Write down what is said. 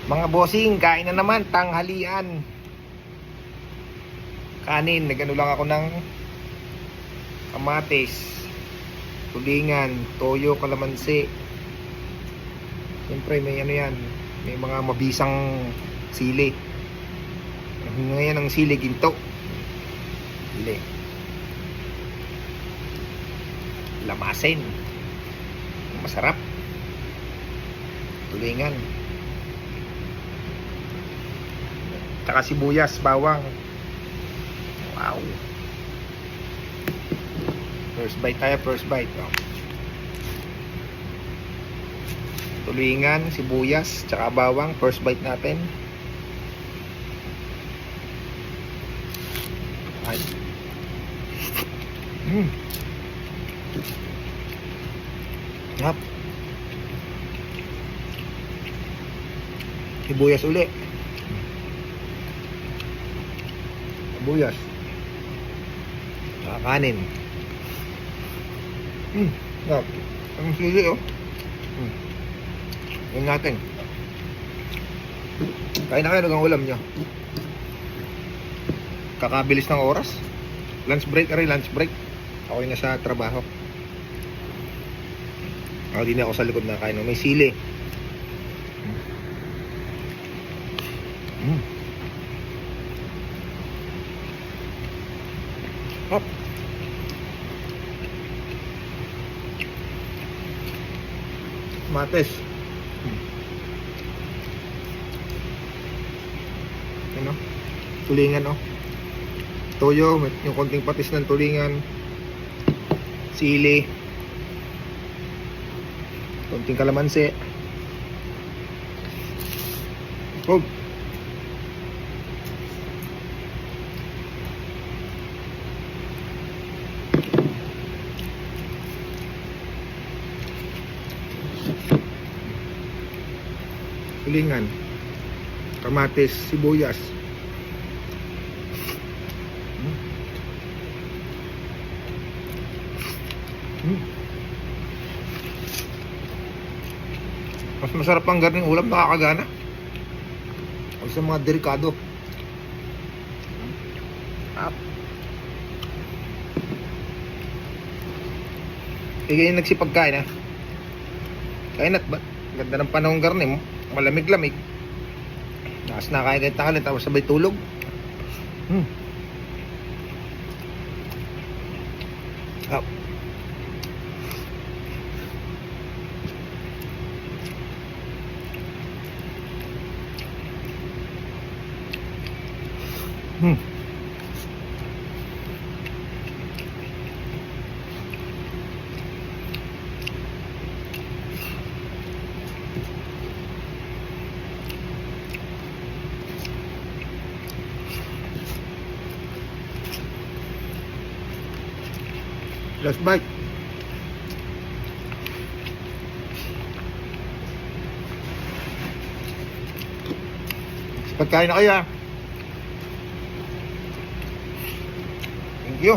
Mga bossing, kain na naman, tanghalian. Kanin, nagano lang ako ng kamatis, tulingan, toyo, kalamansi. Siyempre may ano yan, may mga mabisang sili. Ngayon ang sili, ginto. Sili. Lamasin. Masarap. Tulingan. Tsaka sibuyas, bawang. Wow. First bite tayo, first bite. Oh. Tulingan, sibuyas, tsaka bawang. First bite natin. Ay. Yap. Sibuyas uli. Sibuyas. Tsaka kanin. Yap. Ang sili oh. Yan natin. Kain na kayo ng ulam nyo. Kakabilis ng oras. Lunch break rin, lunch break. Ako na sa trabaho. Ako din ako sa likod na kain. May sili. Hop. Mates. Ano? Tulingan oh. Toyo, yung konting patis ng tulingan. Sili. Konting kalamansi. Oh. Tulingan, kamatis, sibuyas. Mas masarap ang garning ulam, nakakagana. O sa mga delikado. Kaya yung nagsipagkain ha. Kain at ba? Ganda ng panahon garni mo. Malamig-lamig. Tapos nakain kayo tanghali, tapos sabay tulog. Up. Last bite. Pagkain na kayo ha. Thank you.